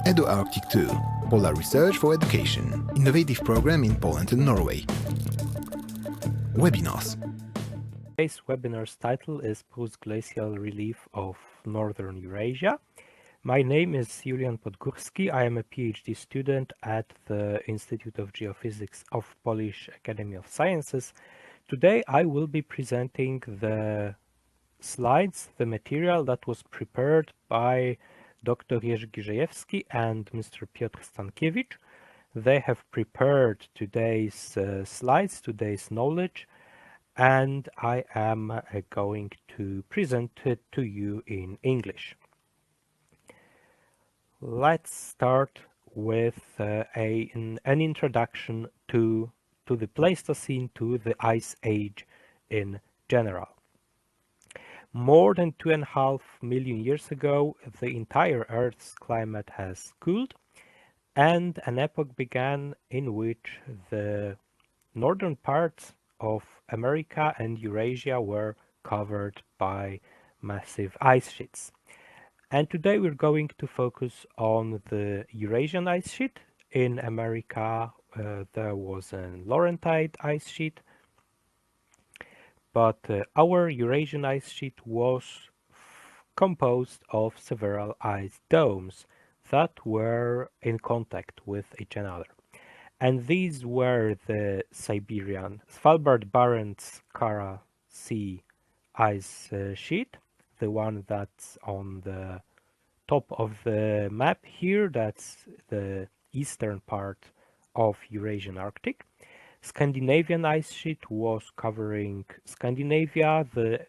EDU-ARCTIC 2, Polar Research for Education, innovative program in Poland and Norway. Webinars. Today's webinar's title is Postglacial Relief of Northern Eurasia. My name is Julian Podgórski. I am a PhD student at the Institute of Geophysics of Polish Academy of Sciences. Today I will be presenting the slides, the material that was prepared by Dr. Jerzy Girzejewski and Mr. Piotr Stankiewicz. They have prepared today's slides, today's knowledge, and I am going to present it to you in English. Let's start with an introduction to the Pleistocene, to the Ice Age in general. More than 2.5 million years ago, the entire Earth's climate has cooled, and an epoch began in which the northern parts of America and Eurasia were covered by massive ice sheets. And today we're going to focus on the Eurasian Ice Sheet. In America, there was a Laurentide Ice Sheet, but our Eurasian Ice Sheet was composed of several ice domes that were in contact with each other. And these were the Siberian Svalbard-Barents-Kara Sea Ice Sheet, the one that's on the top of the map here, that's the eastern part of Eurasian Arctic. Scandinavian Ice Sheet was covering Scandinavia, the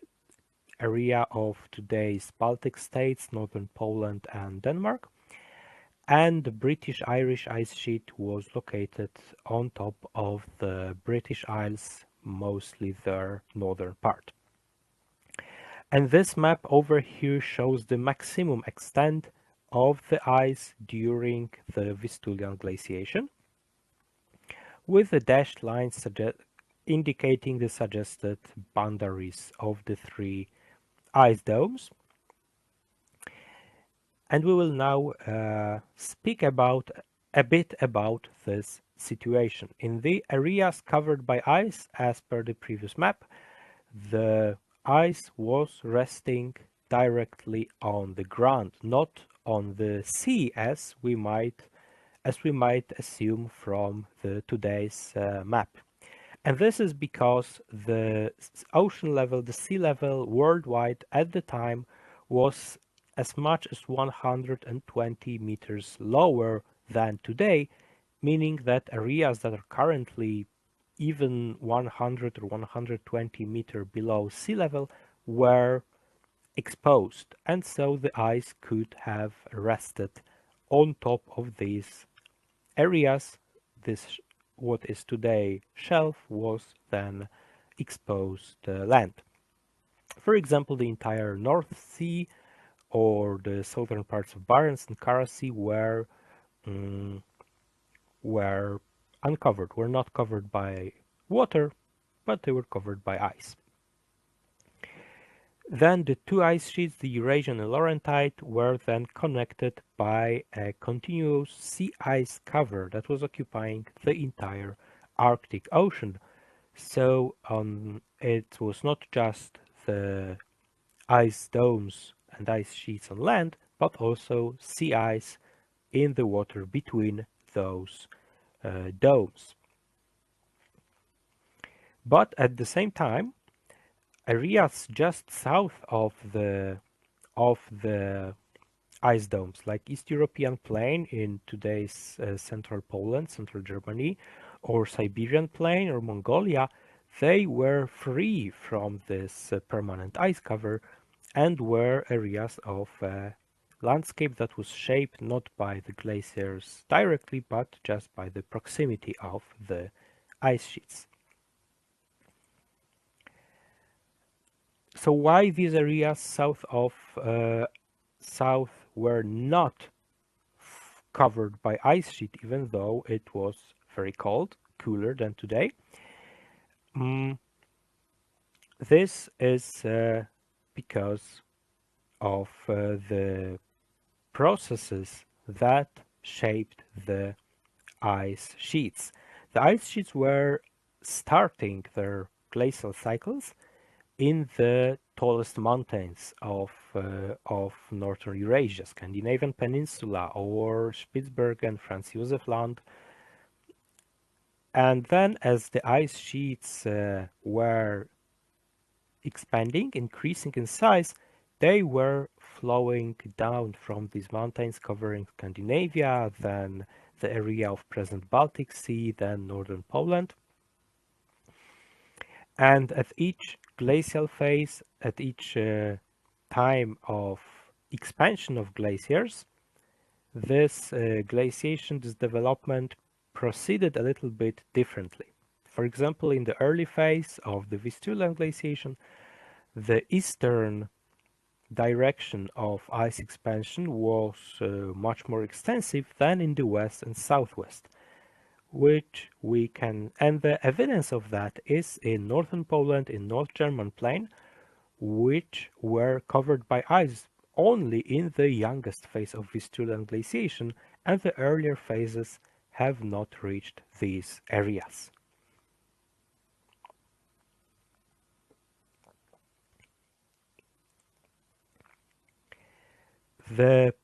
area of today's Baltic states, northern Poland and Denmark. And the British-Irish Ice Sheet was located on top of the British Isles, mostly their northern part. And this map over here shows the maximum extent of the ice during the Visceral Glaciation, with the dashed lines indicating the suggested boundaries of the three ice domes. And we will now speak a bit about this situation. In the areas covered by ice, as per the previous map, the ice was resting directly on the ground, not on the sea, as we might assume from today's map. And this is because the ocean level, the sea level worldwide at the time was as much as 120 meters lower than today, meaning that areas that are currently even 100 or 120 meters below sea level were exposed, and so the ice could have rested on top of these areas. This, what is today shelf, was then exposed land. For example, the entire North Sea or the southern parts of Barents and Kara Sea were uncovered, were not covered by water, but they were covered by ice. Then the two ice sheets, the Eurasian and Laurentide, were then connected by a continuous sea ice cover that was occupying the entire Arctic Ocean. So it was not just the ice domes and ice sheets on land, but also sea ice in the water between those domes. But at the same time, areas just south of the ice domes, like East European Plain in today's central Poland, central Germany, or Siberian Plain or Mongolia, they were free from this permanent ice cover and were areas of landscape that was shaped not by the glaciers directly, but just by the proximity of the ice sheets. So why these areas south were not covered by ice sheet, even though it was very cold, cooler than today? This is because of the processes that shaped the ice sheets. The ice sheets were starting their glacial cycles in the tallest mountains of northern Eurasia, Scandinavian Peninsula or Spitsbergen, Franz Josef Land. And then as the ice sheets were expanding, increasing in size, they were flowing down from these mountains, covering Scandinavia, then the area of present Baltic Sea, then northern Poland. And at each glacial phase, at each time of expansion of glaciers, this glaciation, this development proceeded a little bit differently. For example, in the early phase of the Vistula glaciation, the eastern direction of ice expansion was much more extensive than in the west and southwest, which we can, and the evidence of that is in northern Poland, in North German plain, which were covered by ice only in the youngest phase of Vistulan glaciation, and the earlier phases have not reached these areas. The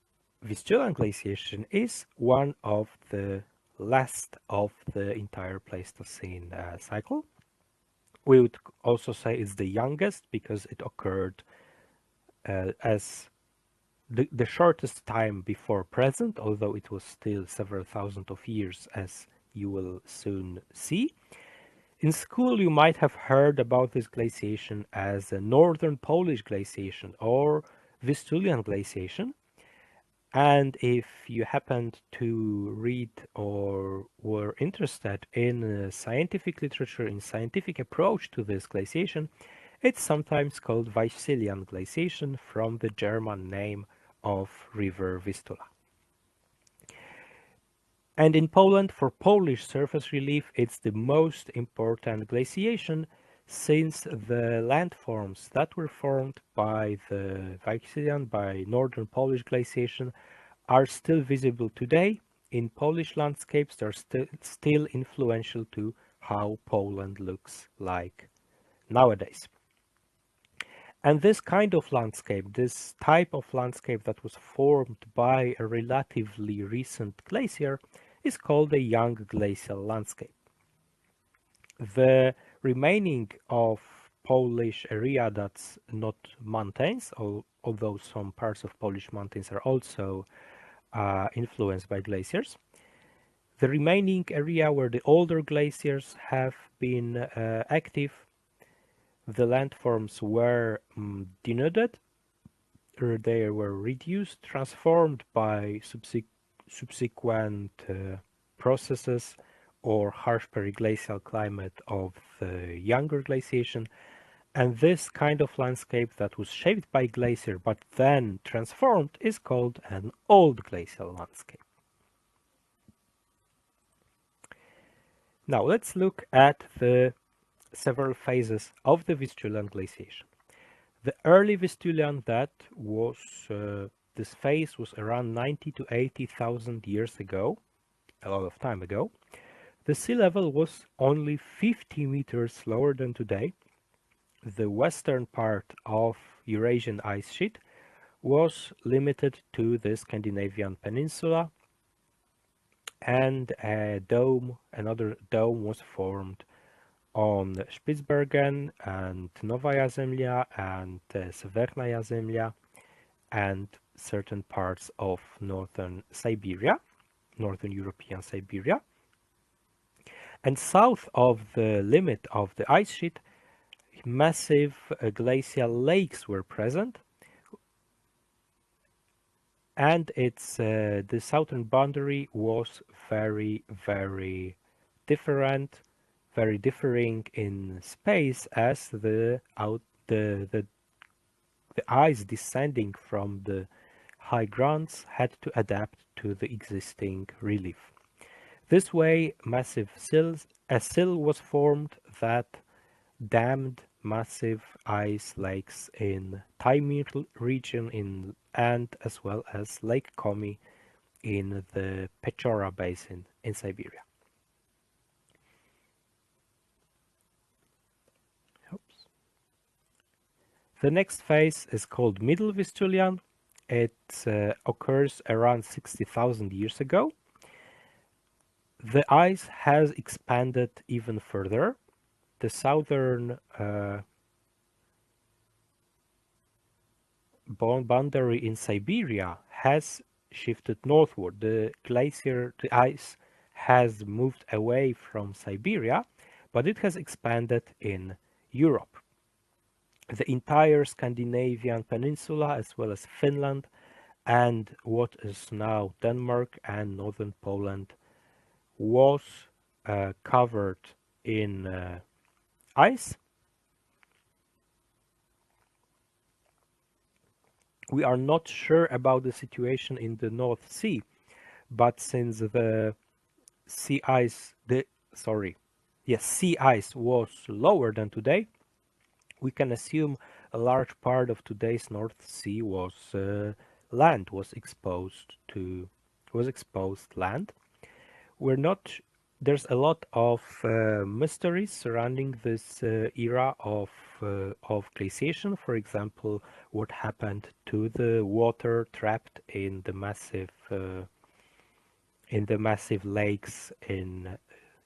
Vistulan glaciation is one of the last of the entire Pleistocene cycle. We would also say it's the youngest because it occurred as the shortest time before present, although it was still several thousand of years, as you will soon see. In school, you might have heard about this glaciation as a northern Polish glaciation or Vistulian glaciation. And if you happened to read or were interested in scientific literature, in scientific approach to this glaciation, it's sometimes called Viscilian glaciation from the German name of river Vistula. And in Poland, for Polish surface relief, it's the most important glaciation since the landforms that were formed by the Viscilian, by northern Polish glaciation, are still visible today in Polish landscapes. They're still influential to how Poland looks like nowadays. And this kind of landscape, this type of landscape that was formed by a relatively recent glacier, is called a young glacial landscape. The remaining of Polish area that's not mountains, although some parts of Polish mountains are also influenced by glaciers. The remaining area where the older glaciers have been active, the landforms were denuded, or they were reduced, transformed by subsequent processes or harsh periglacial climate of the younger glaciation. And this kind of landscape that was shaped by glacier but then transformed is called an old glacial landscape. Now let's look at the several phases of the Vistulan glaciation. The early Vistulan, that was this phase was around 90 to 80,000 years ago, a lot of time ago. The sea level was only 50 meters lower than today. The western part of Eurasian Ice Sheet was limited to the Scandinavian peninsula, and another dome was formed on Spitsbergen and Novaya Zemlya and Severnaya Zemlya and certain parts of northern Siberia, northern European Siberia. And south of the limit of the ice sheet, massive glacial lakes were present, and the southern boundary was very, very different, very differing in space, as the ice descending from the high grounds had to adapt to the existing relief. This way, a sill was formed that dammed massive ice lakes in Taimyr region and as well as Lake Komi in the Pechora Basin in Siberia. Oops. The next phase is called Middle Vistulyan. It occurs around 60,000 years ago. The ice has expanded even further. The southern boundary in Siberia has shifted northward. The ice has moved away from Siberia, but it has expanded in Europe. The entire Scandinavian peninsula, as well as Finland and what is now Denmark and northern Poland, was covered in ice. We are not sure about the situation in the North Sea, but since the sea ice was lower than today, we can assume a large part of today's North Sea was land, was exposed land. There's a lot of mysteries surrounding this era of glaciation. For example, what happened to the water trapped in the massive lakes in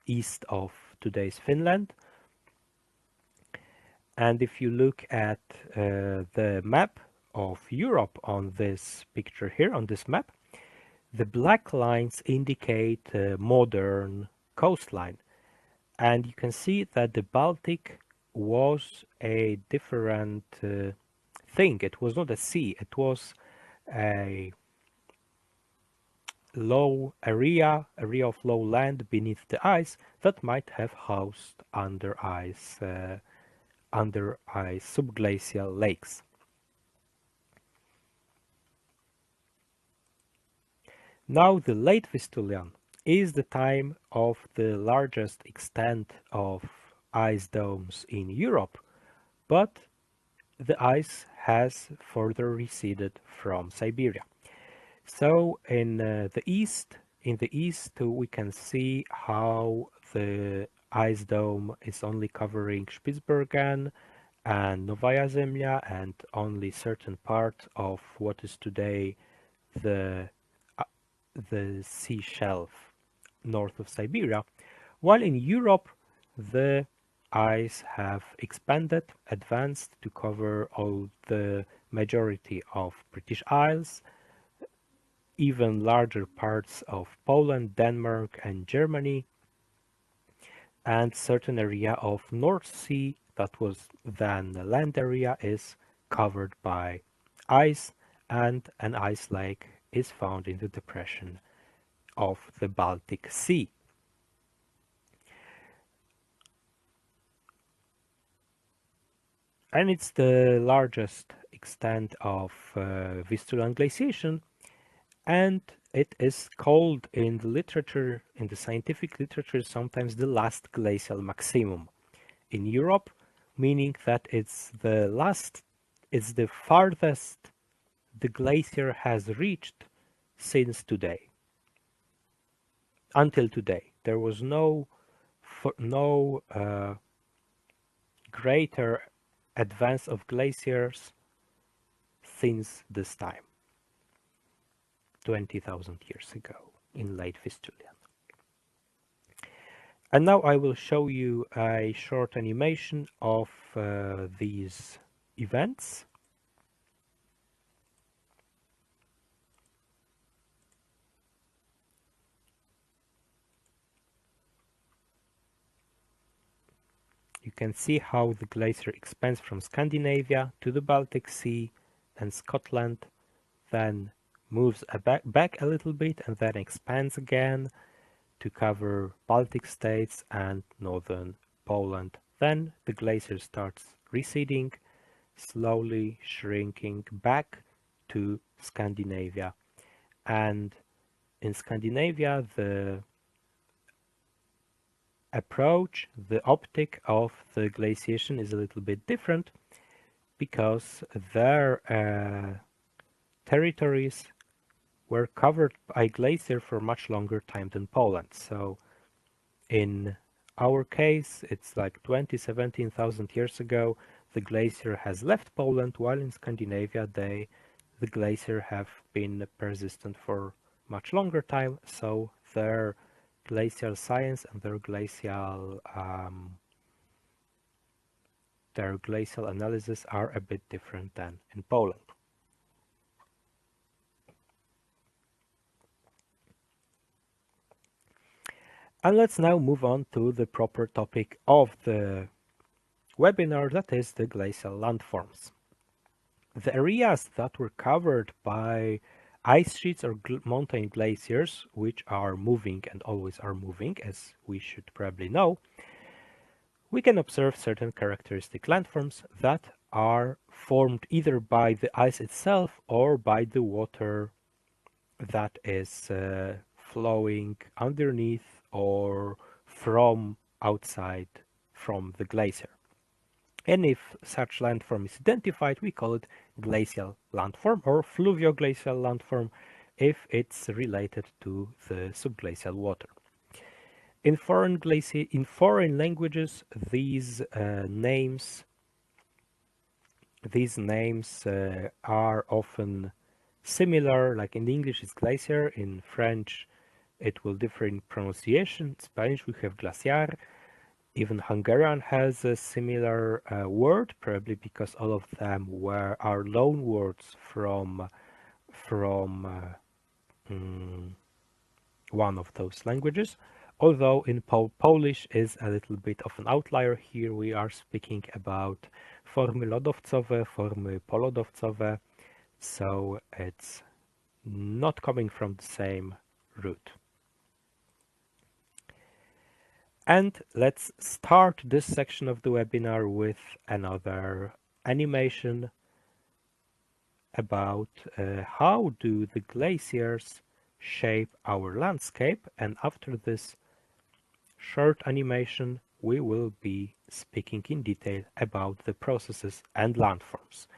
east of today's Finland. And if you look at the map of Europe on this picture here, on this map, the black lines indicate modern coastline. And you can see that the Baltic was a different thing. It was not a sea, it was a low area of low land beneath the ice that might have housed under ice subglacial lakes. Now the late Vistulyan is the time of the largest extent of ice domes in Europe, but the ice has further receded from Siberia. So in the east we can see how the ice dome is only covering Spitsbergen and Novaya Zemlya and only certain part of what is today the sea shelf north of Siberia, while in Europe the ice have expanded, advanced to cover all the majority of British Isles, even larger parts of Poland, Denmark and Germany, and certain area of North Sea that was then the land area is covered by ice, and an ice lake is found in the depression of the Baltic Sea. And it's the largest extent of Vistulyan glaciation, and it is called in the literature, in the scientific literature, sometimes the last glacial maximum in Europe, meaning that it's the farthest the glacier has reached since today. Until today, there was no greater advance of glaciers since this time, 20,000 years ago, in late Vistulyan. And now I will show you a short animation of these events. You can see how the glacier expands from Scandinavia to the Baltic Sea and Scotland, then moves back a little bit and then expands again to cover Baltic states and northern Poland. Then the glacier starts receding, slowly shrinking back to Scandinavia. And in Scandinavia, the approach, the optic of the glaciation is a little bit different, because their territories were covered by glacier for much longer time than Poland. So in our case, it's like 17,000 years ago, the glacier has left Poland, while in Scandinavia, the glacier have been persistent for much longer time, so their glacial science and their glacial analysis are a bit different than in Poland. And let's now move on to the proper topic of the webinar, that is the glacial landforms. The areas that were covered by ice sheets or mountain glaciers, which are moving and always are moving, as we should probably know, we can observe certain characteristic landforms that are formed either by the ice itself or by the water that is flowing underneath or from outside from the glacier. And if such landform is identified, we call it glacial landform or fluvio-glacial landform if it's related to the subglacial water. In foreign languages, these names are often similar. Like in English, it's glacier. In French, it will differ in pronunciation. In Spanish, we have glaciar. Even Hungarian has a similar word, probably because all of them are loan words from one of those languages. Although in Polish is a little bit of an outlier. Here we are speaking about formy lodowcowe, formy polodowcowe, so it's not coming from the same root. And let's start this section of the webinar with another animation about how do the glaciers shape our landscape. And after this short animation, we will be speaking in detail about the processes and landforms.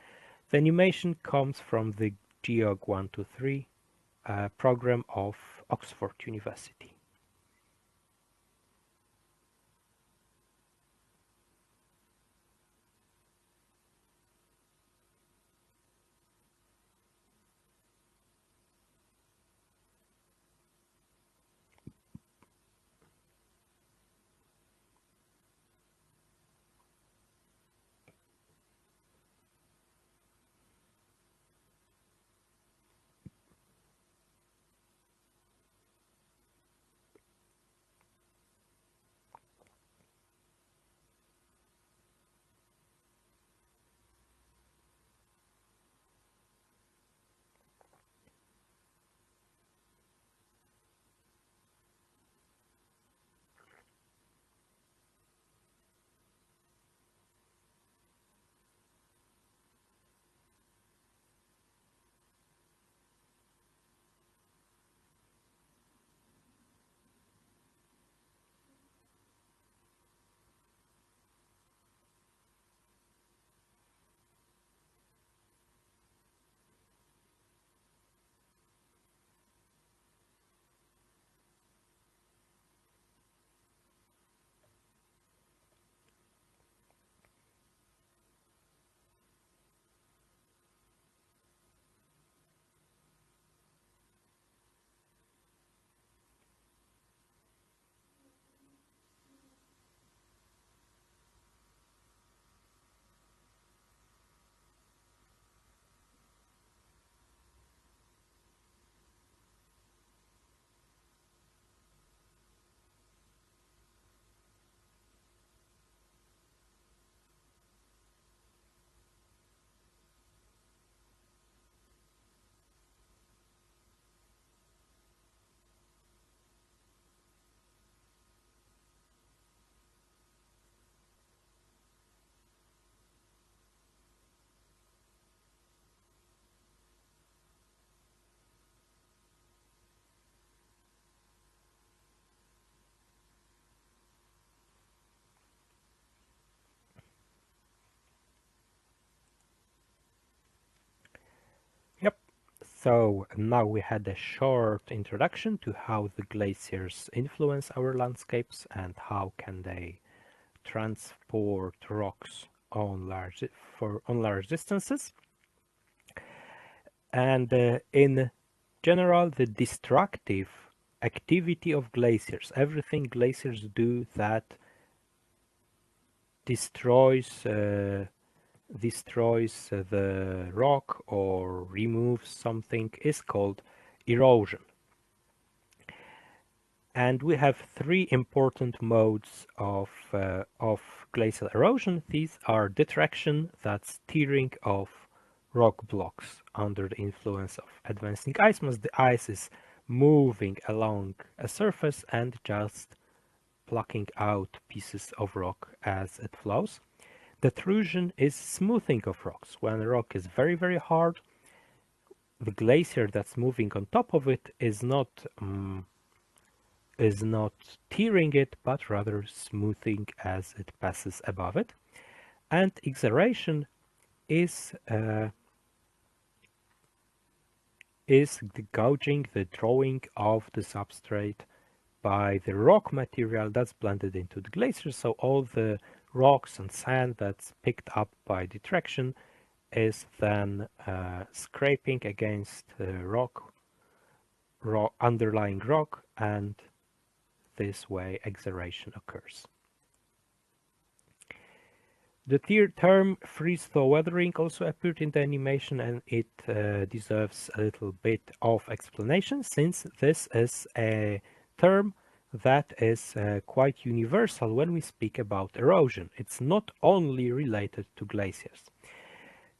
The animation comes from the GEOG 123 program of Oxford University. So now we had a short introduction to how the glaciers influence our landscapes and how can they transport rocks on large distances. And in general, the destructive activity of glaciers, everything glaciers do that destroys the rock or removes something is called erosion. And we have three important modes of glacial erosion. These are detraction, that's tearing of rock blocks under the influence of advancing ice mass. The ice is moving along a surface and just plucking out pieces of rock as it flows. Destruction is smoothing of rocks. When a rock is very, very hard, the glacier that's moving on top of it is not tearing it, but rather smoothing as it passes above it. And exharation is the gouging, the drawing of the substrate by the rock material that's blended into the glacier. So all the rocks and sand that's picked up by detraction is then scraping against underlying rock, and this way exharation occurs. The term freeze-thaw weathering also appeared in the animation, and it deserves a little bit of explanation, since this is a term that is quite universal when we speak about erosion. It's not only related to glaciers.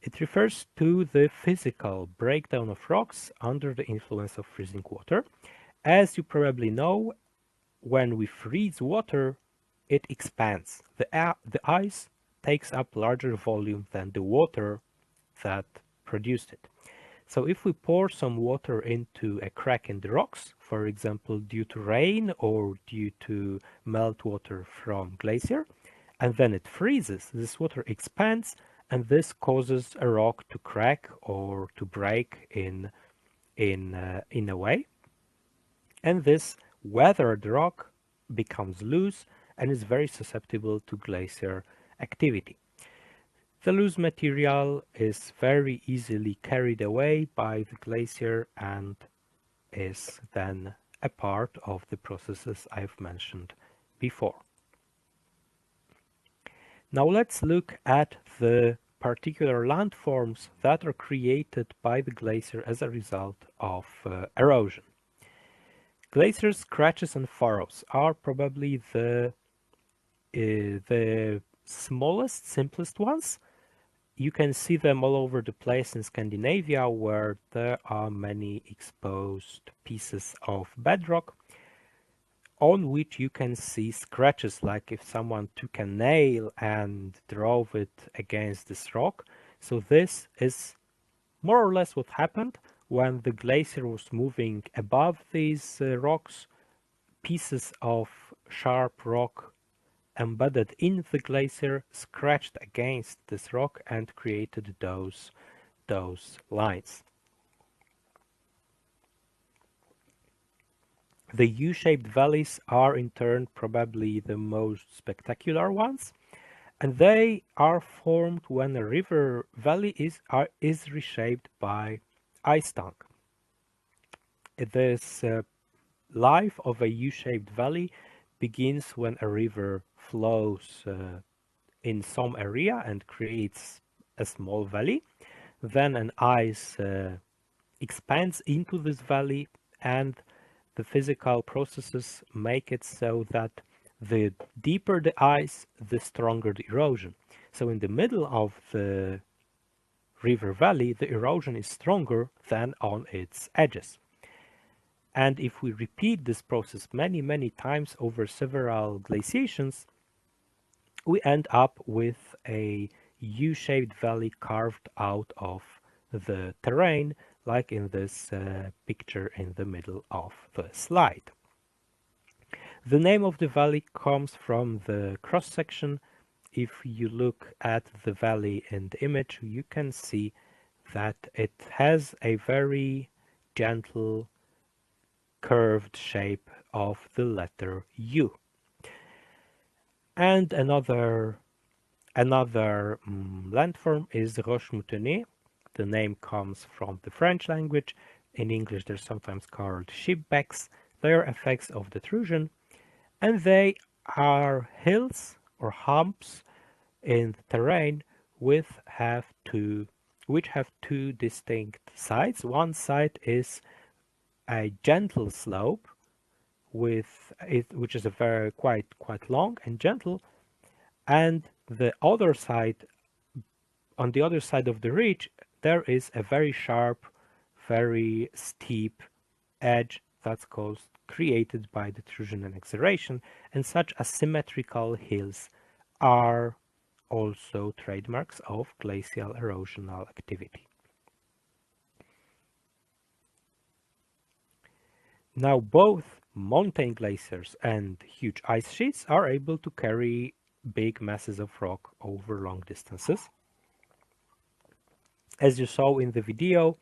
It refers to the physical breakdown of rocks under the influence of freezing water. As you probably know, when we freeze water, it expands. The ice takes up larger volume than the water that produced it. So if we pour some water into a crack in the rocks, for example due to rain or due to meltwater from glacier, and then it freezes, this water expands, and this causes a rock to crack or to break in a way. And this weathered rock becomes loose and is very susceptible to glacier activity. The loose material is very easily carried away by the glacier and is then a part of the processes I've mentioned before. Now let's look at the particular landforms that are created by the glacier as a result of erosion. Glacier scratches and furrows are probably the smallest, simplest ones. You can see them all over the place in Scandinavia, where there are many exposed pieces of bedrock on which you can see scratches, like if someone took a nail and drove it against this rock. So this is more or less what happened when the glacier was moving above these rocks. Pieces of sharp rock embedded in the glacier scratched against this rock and created those lines. The U-shaped valleys are in turn probably the most spectacular ones, and they are formed when a river valley is reshaped by ice tongue. This life of a U-shaped valley begins when a river flows in some area and creates a small valley. Then an ice expands into this valley, and the physical processes make it so that the deeper the ice, the stronger the erosion. So in the middle of the river valley, the erosion is stronger than on its edges. And if we repeat this process many, many times over several glaciations, we end up with a U-shaped valley carved out of the terrain, like in this picture in the middle of the slide. The name of the valley comes from the cross-section. If you look at the valley in the image, you can see that it has a very gentle curved shape of the letter U. And another landform is Rosh Mutany. The name comes from the French language. In English, they're sometimes called shipbacks. They are effects of detrusion, and they are hills or humps in the terrain which have two distinct sides. One side is a gentle slope with it, which is a very quite long and gentle, and the other side, on the other side of the ridge, there is a very sharp, very steep edge that's created by detrusion and exhalation, and such asymmetrical hills are also trademarks of glacial erosional activity. Now, both mountain glaciers and huge ice sheets are able to carry big masses of rock over long distances. As you saw in the video,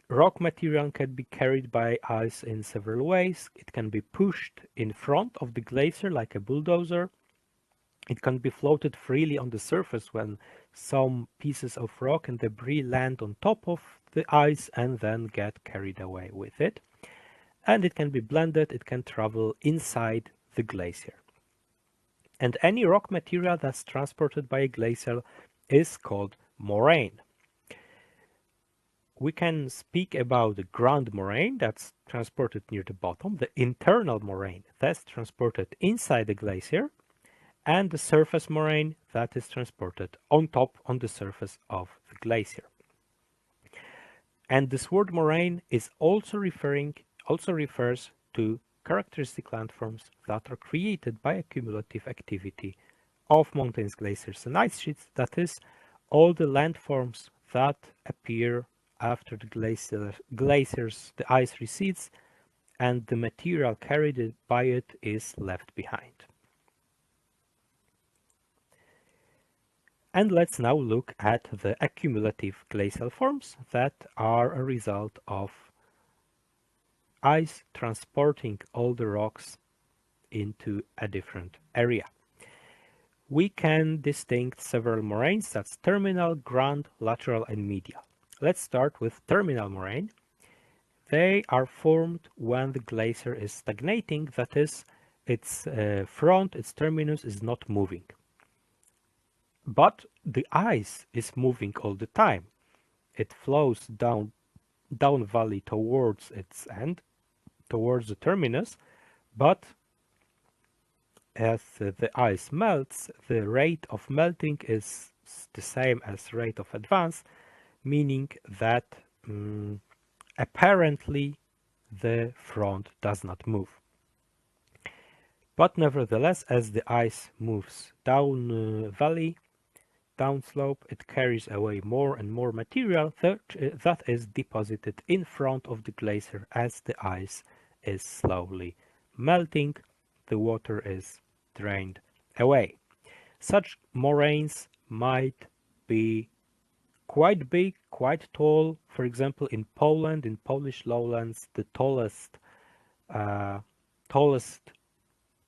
rock material can be carried by ice in several ways. It can be pushed in front of the glacier like a bulldozer. It can be floated freely on the surface when some pieces of rock and debris land on top of the ice and then get carried away with it. And it can be blended, it can travel inside the glacier. And any rock material that's transported by a glacier is called moraine. We can speak about the ground moraine that's transported near the bottom, the internal moraine that's transported inside the glacier, and the surface moraine that is transported on top on the surface of the glacier. And this word moraine is also refers to characteristic landforms that are created by accumulative activity of mountains, glaciers, and ice sheets. That is, all the landforms that appear after the glaciers, the ice recedes, and the material carried by it is left behind. And let's now look at the accumulative glacial forms that are a result of ice transporting all the rocks into a different area. We can distinguish several moraines, that's terminal, ground, lateral, and medial. Let's start with terminal moraine. They are formed when the glacier is stagnating, that is, its front, its terminus is not moving. But the ice is moving all the time. It flows down valley towards its end, towards the terminus, but as the ice melts, the rate of melting is the same as rate of advance, meaning that apparently the front does not move. But nevertheless, as the ice moves down valley, downslope, it carries away more and more material that is deposited in front of the glacier as the ice is slowly melting. The water is drained away. Such moraines might be quite big, quite tall. For example, in Poland, in Polish lowlands, the tallest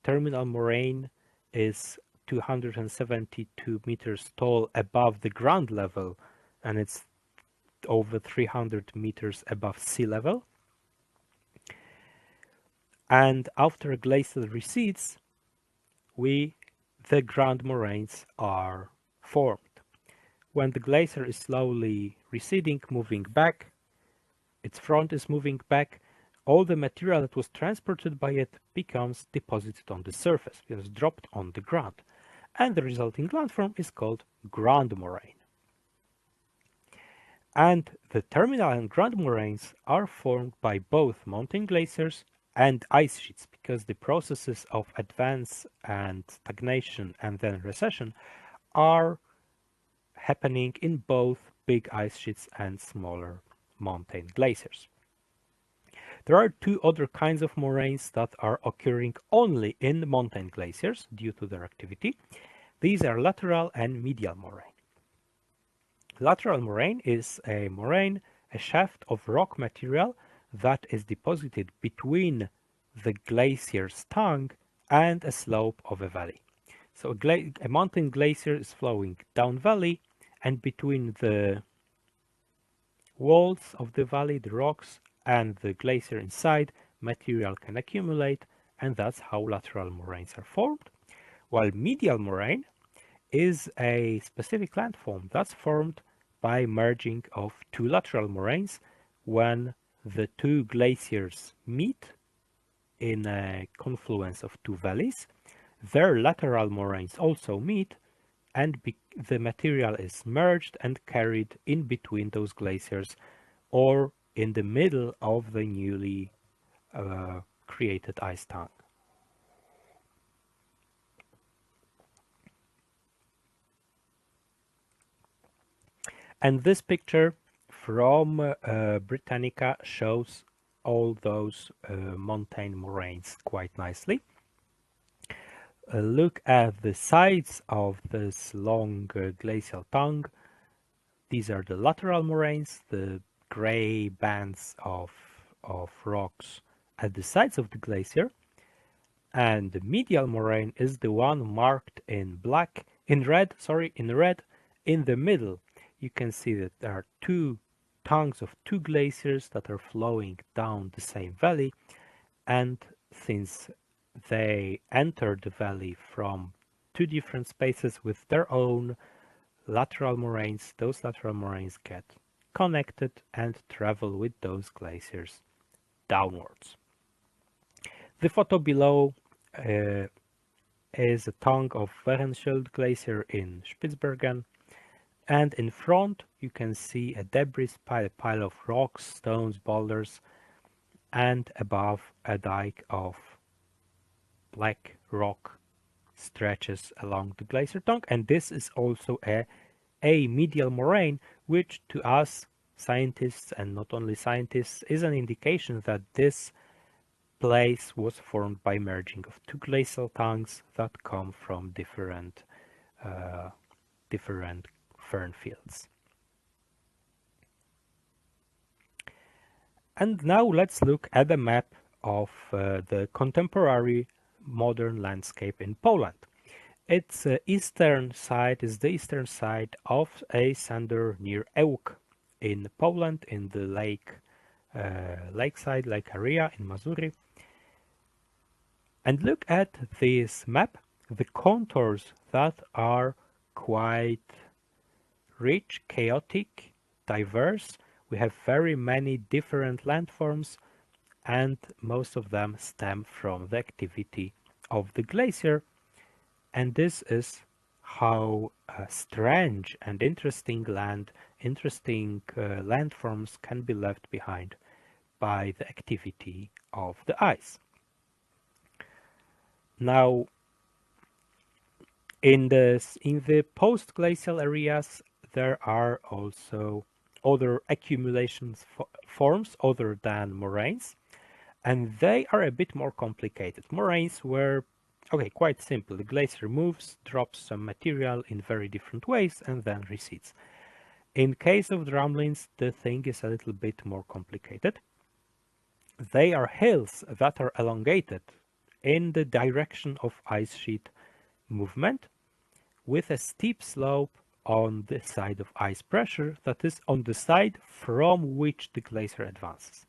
terminal moraine is 272 meters tall above the ground level, and it's over 300 meters above sea level. And after a glacial recedes, the ground moraines are formed. When the glacier is slowly receding, moving back, its front is moving back, all the material that was transported by it becomes deposited on the surface, becomes dropped on the ground. And the resulting landform is called ground moraine. And the terminal and ground moraines are formed by both mountain glaciers and ice sheets, because the processes of advance and stagnation and then recession are happening in both big ice sheets and smaller mountain glaciers. There are two other kinds of moraines that are occurring only in mountain glaciers due to their activity. These are lateral and medial moraine. Lateral moraine is a moraine, a shaft of rock material that is deposited between the glacier's tongue and a slope of a valley. So a mountain glacier is flowing down valley, and between the walls of the valley, the rocks, and the glacier inside, material can accumulate, and that's how lateral moraines are formed. While medial moraine is a specific landform that's formed by merging of two lateral moraines when the two glaciers meet in a confluence of two valleys. Their lateral moraines also meet, and the material is merged and carried in between those glaciers or in the middle of the newly created ice tongue. And this picture from Britannica shows all those montane moraines quite nicely. Look at the sides of this long glacial tongue. These are the lateral moraines, the gray bands of rocks at the sides of the glacier. And the medial moraine is the one marked in red, in the middle. You can see that there are two tongues of two glaciers that are flowing down the same valley, and since they enter the valley from two different spaces with their own lateral moraines, those lateral moraines get connected and travel with those glaciers downwards. The photo below is a tongue of Wehenschild Glacier in Spitsbergen, and in front you can see a debris pile of rocks, stones, boulders, and above a dike of black rock stretches along the glacier tongue, and this is also a medial moraine, which to us scientists, and not only scientists, is an indication that this place was formed by merging of two glacial tongues that come from different fern fields. And now let's look at the map of the contemporary modern landscape in Poland. Its eastern side is the eastern side of a sander near Ełk in Poland, in the lakeside, lake area in Mazury. And look at this map, the contours that are quite rich, chaotic, diverse. We have very many different landforms, and most of them stem from the activity of the glacier. And this is how strange and interesting landforms can be left behind by the activity of the ice. Now, in the post-glacial areas, there are also other accumulation forms other than moraines, and they are a bit more complicated. Moraines were quite simple. The glacier moves, drops some material in very different ways, and then recedes. In case of drumlins, the thing is a little bit more complicated. They are hills that are elongated in the direction of ice sheet movement, with a steep slope on the side of ice pressure, that is on the side from which the glacier advances.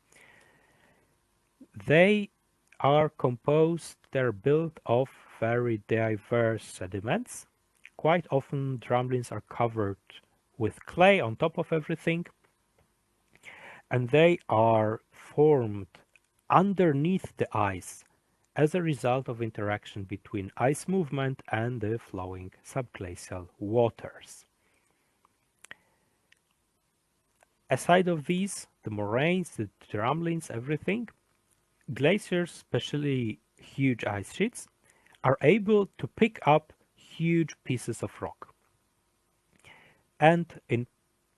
They are they're built of very diverse sediments. Quite often drumlins are covered with clay on top of everything, and they are formed underneath the ice as a result of interaction between ice movement and the flowing subglacial waters. Aside of these, the moraines, the drumlins, everything, glaciers, especially huge ice sheets, are able to pick up huge pieces of rock. And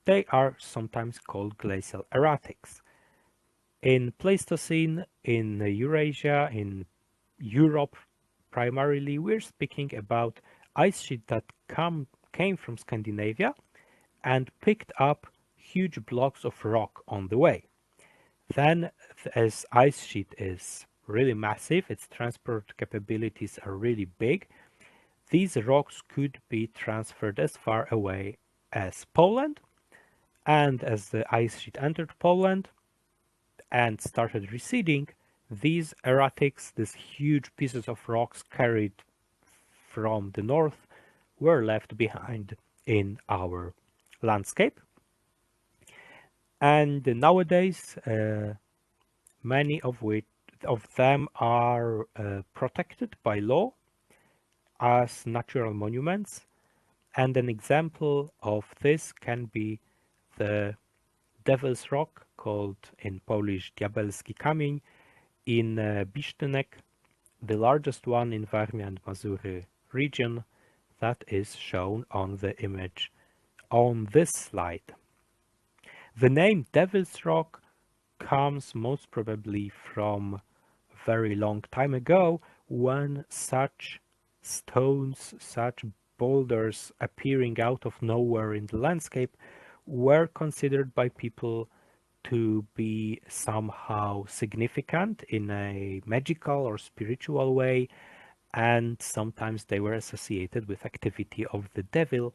they are sometimes called glacial erratics. In Pleistocene, in Eurasia, in Europe primarily, we're speaking about ice sheet that came from Scandinavia and picked up huge blocks of rock on the way. Then, as ice sheet is really massive, its transport capabilities are really big, these rocks could be transferred as far away as Poland, and as the ice sheet entered Poland and started receding, these erratics, these huge pieces of rocks carried from the north, were left behind in our landscape. And nowadays, many of them are protected by law as natural monuments, and an example of this can be the Devil's Rock, called in Polish Diabelski Kamień, in Bisztynek, the largest one in Warmia and Mazury region, that is shown on the image on this slide. The name Devil's Rock comes most probably from a very long time ago, when such stones, such boulders appearing out of nowhere in the landscape were considered by people to be somehow significant in a magical or spiritual way, and sometimes they were associated with activity of the devil.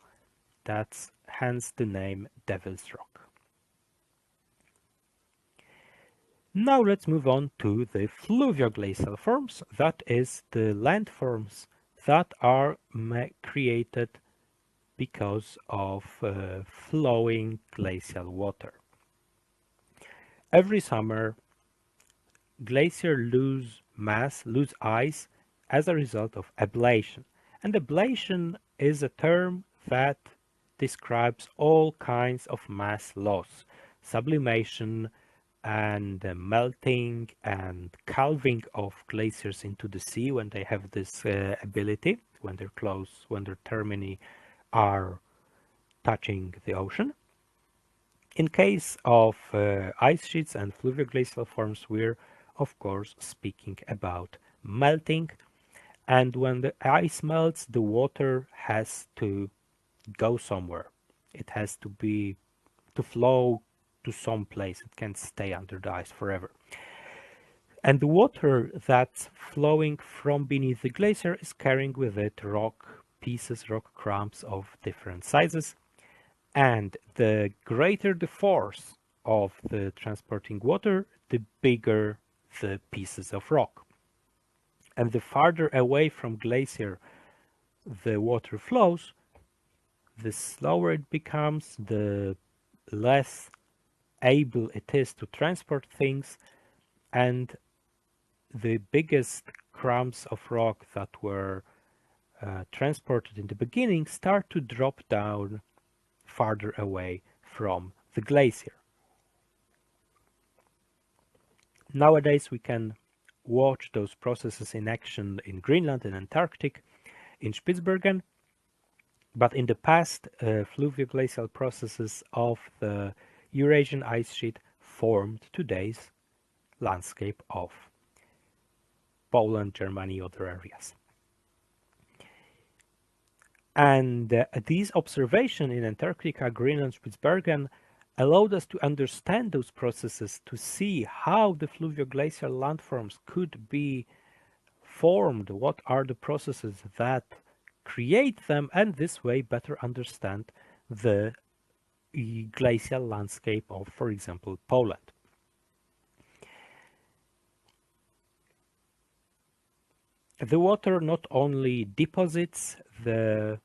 That's hence the name Devil's Rock. Now let's move on to the fluvio-glacial forms, that is the landforms that are created because of flowing glacial water. Every summer, glaciers lose mass, lose ice as a result of ablation. And ablation is a term that describes all kinds of mass loss, sublimation and melting and calving of glaciers into the sea when they have this ability, when they're close, when their termini are touching the ocean. In case of ice sheets and fluvio-glacial forms, we're of course speaking about melting, and when the ice melts, the water has to go somewhere. It has to flow to some place. It can't stay under the ice forever. And the water that's flowing from beneath the glacier is carrying with it rock pieces, rock crumbs of different sizes. And the greater the force of the transporting water, the bigger the pieces of rock. And the farther away from glacier the water flows, the slower it becomes, the less able it is to transport things, and the biggest crumbs of rock that were transported in the beginning start to drop down farther away from the glacier. Nowadays we can watch those processes in action in Greenland and Antarctic, in Spitsbergen, but in the past fluvio-glacial processes of the Eurasian ice sheet formed today's landscape of Poland, Germany, other areas. And these observations in Antarctica, Greenland, Spitsbergen allowed us to understand those processes, to see how the fluvio-glacial landforms could be formed, what are the processes that create them, and this way better understand the glacial landscape of, for example, Poland. The water not only deposits the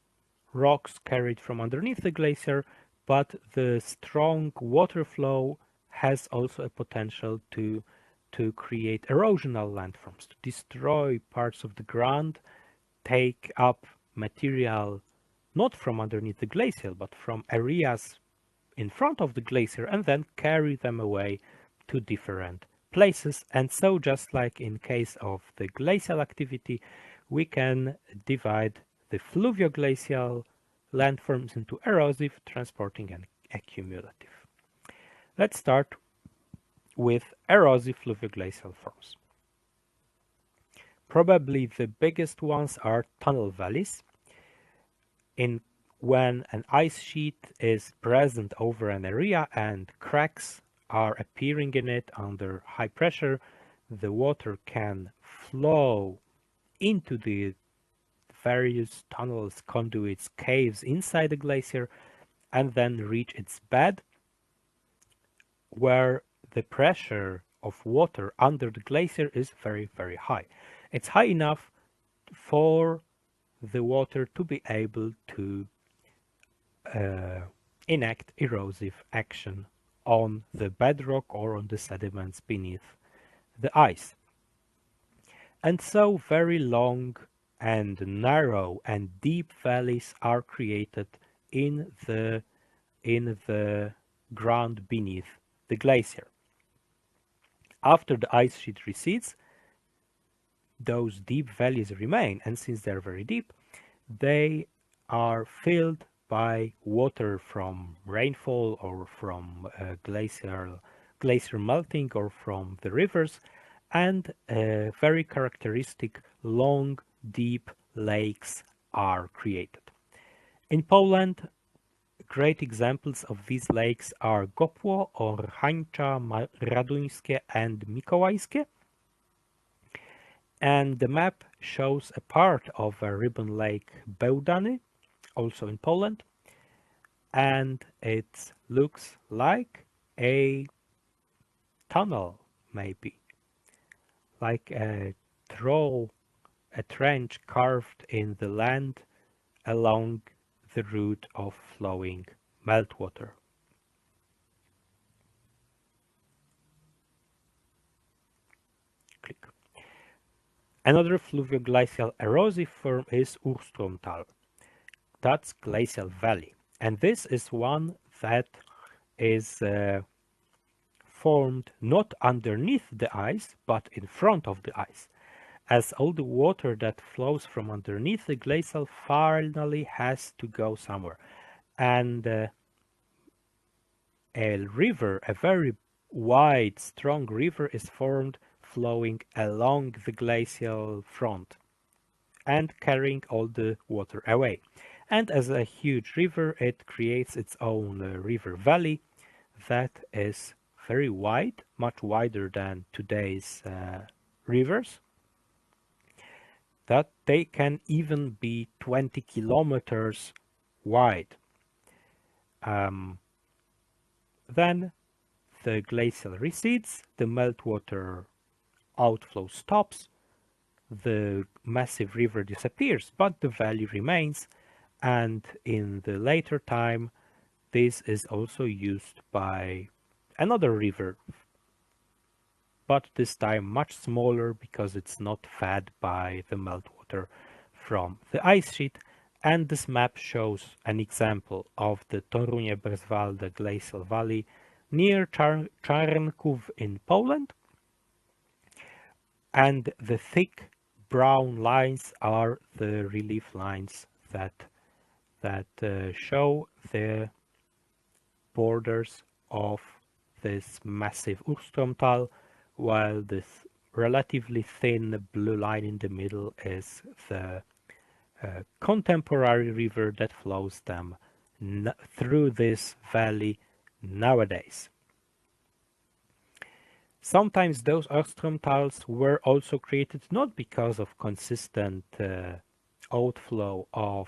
rocks carried from underneath the glacier, but the strong water flow has also a potential to create erosional landforms, to destroy parts of the ground, take up material not from underneath the glacier, but from areas in front of the glacier, and then carry them away to different places. And so, just like in case of the glacial activity, we can divide the fluvio-glacial landforms into erosive, transporting, and accumulative. Let's start with erosive fluvio-glacial forms. Probably the biggest ones are tunnel valleys. In When an ice sheet is present over an area and cracks are appearing in it under high pressure, the water can flow into the various tunnels, conduits, caves inside the glacier and then reach its bed, where the pressure of water under the glacier is very, very high. It's high enough for the water to be able to uh, enact erosive action on the bedrock or on the sediments beneath the ice. And so very long and narrow and deep valleys are created in the ground beneath the glacier. After the ice sheet recedes, those deep valleys remain, and since they're very deep, they are filled by water from rainfall or from glacier melting or from the rivers, and very characteristic long, deep lakes are created. In Poland, great examples of these lakes are Gopło or Hańcza, Raduńskie and Mikołajskie. And the map shows a part of a ribbon lake Bełdany, also in Poland, and it looks like a tunnel, maybe, like a trench carved in the land along the route of flowing meltwater. Click. Another fluvio-glacial erosive form is Urstromtal. That's Glacial Valley. And this is one that is formed not underneath the ice, but in front of the ice, as all the water that flows from underneath the glacial finally has to go somewhere. And a river, a very wide, strong river, is formed flowing along the glacial front and carrying all the water away. And as a huge river, it creates its own river valley that is very wide, much wider than today's rivers, that they can even be 20 kilometers wide. Then the glacial recedes, the meltwater outflow stops, the massive river disappears, but the valley remains, and in the later time this is also used by another river, but this time much smaller because it's not fed by the meltwater from the ice sheet. And this map shows an example of the Torunie-Brzwalde glacial valley near Czarnków in Poland, and the thick brown lines are the relief lines that show the borders of this massive Urstromtal, while this relatively thin blue line in the middle is the contemporary river that flows them through this valley nowadays. Sometimes those Urstromtals were also created not because of consistent outflow of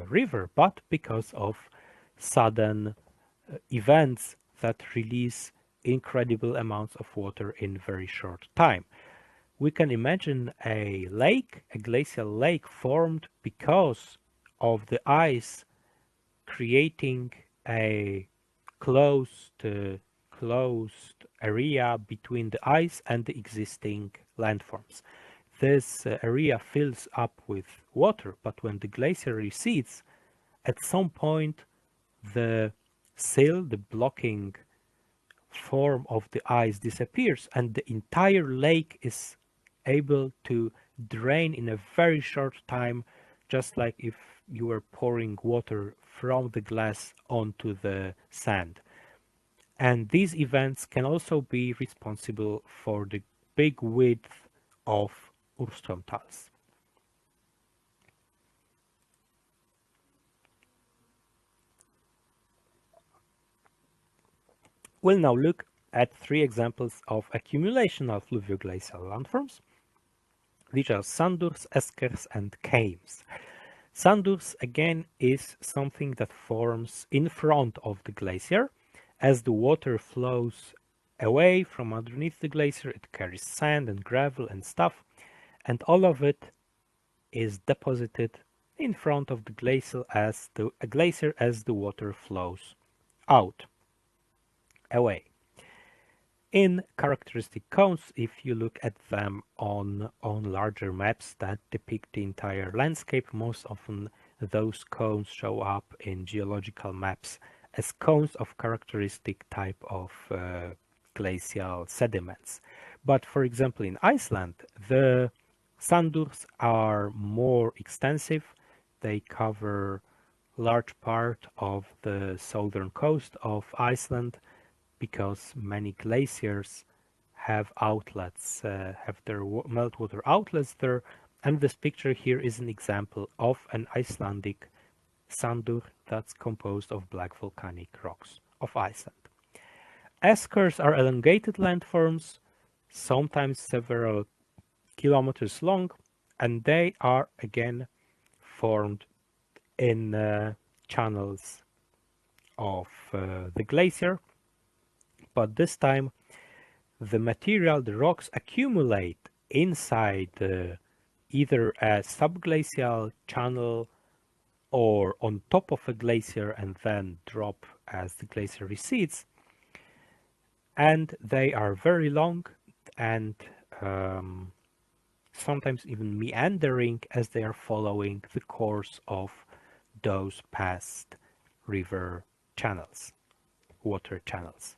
river, but because of sudden events that release incredible amounts of water in very short time. We can imagine a lake, a glacial lake formed because of the ice creating a closed area between the ice and the existing landforms. This area fills up with water, but when the glacier recedes, at some point the sill, the blocking form of the ice, disappears and the entire lake is able to drain in a very short time, just like if you were pouring water from the glass onto the sand. And these events can also be responsible for the big width of Urstromtals. We'll now look at 3 examples of accumulation of fluvio-glacial landforms. These are sandurs, eskers, and kames. Sandurs, again, is something that forms in front of the glacier. As the water flows away from underneath the glacier, it carries sand and gravel and stuff, and all of it is deposited in front of the glacier as the water flows out, away. In characteristic cones, if you look at them on larger maps that depict the entire landscape, most often those cones show up in geological maps as cones of characteristic type of glacial sediments. But for example, in Iceland, the sandurs are more extensive. They cover large part of the southern coast of Iceland, because many glaciers have outlets, have their meltwater outlets there, and this picture here is an example of an Icelandic sandur that's composed of black volcanic rocks of Iceland. Eskers are elongated landforms, sometimes several kilometers long, and they are again formed in channels of the glacier. But this time the material, the rocks, accumulate inside either a subglacial channel or on top of a glacier and then drop as the glacier recedes. And they are very long and sometimes even meandering as they are following the course of those past river channels, water channels.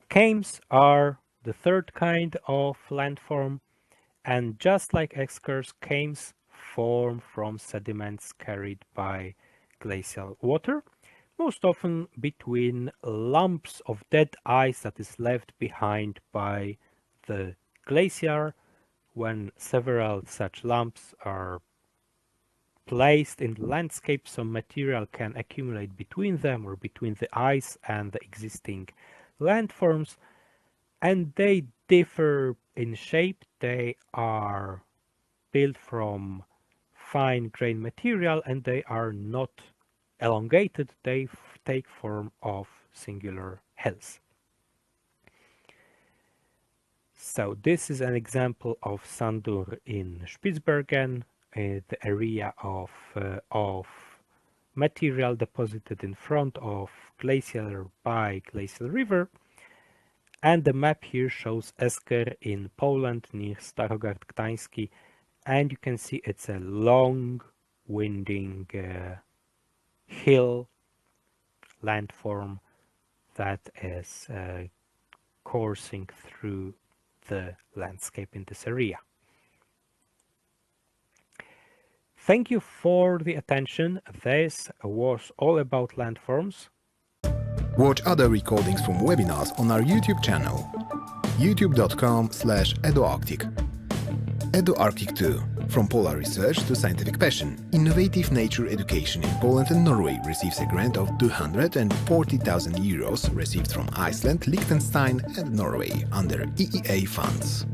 Kames are the third kind of landform, and just like eskers, kames form from sediments carried by glacial water, most often between lumps of dead ice that is left behind by the glacier. When several such lumps are placed in the landscape, some material can accumulate between them or between the ice and the existing landforms, and they differ in shape. They are built from fine grained material and they are not elongated. They take form of singular hills. So this is an example of sandur in Spitsbergen, the area of material deposited in front of glacier by glacial river. And the map here shows Esker in Poland near Starogard Gdański, and you can see it's a long winding hill landform that is coursing through the landscape in this area. Thank you for the attention. This was all about landforms. Watch other recordings from webinars on our YouTube channel, youtube.com/EDU-ARCTIC. EDU-ARCTIC 2, from polar research to scientific passion, innovative nature education in Poland and Norway receives a grant of 240,000 euros received from Iceland, Liechtenstein and Norway under EEA funds.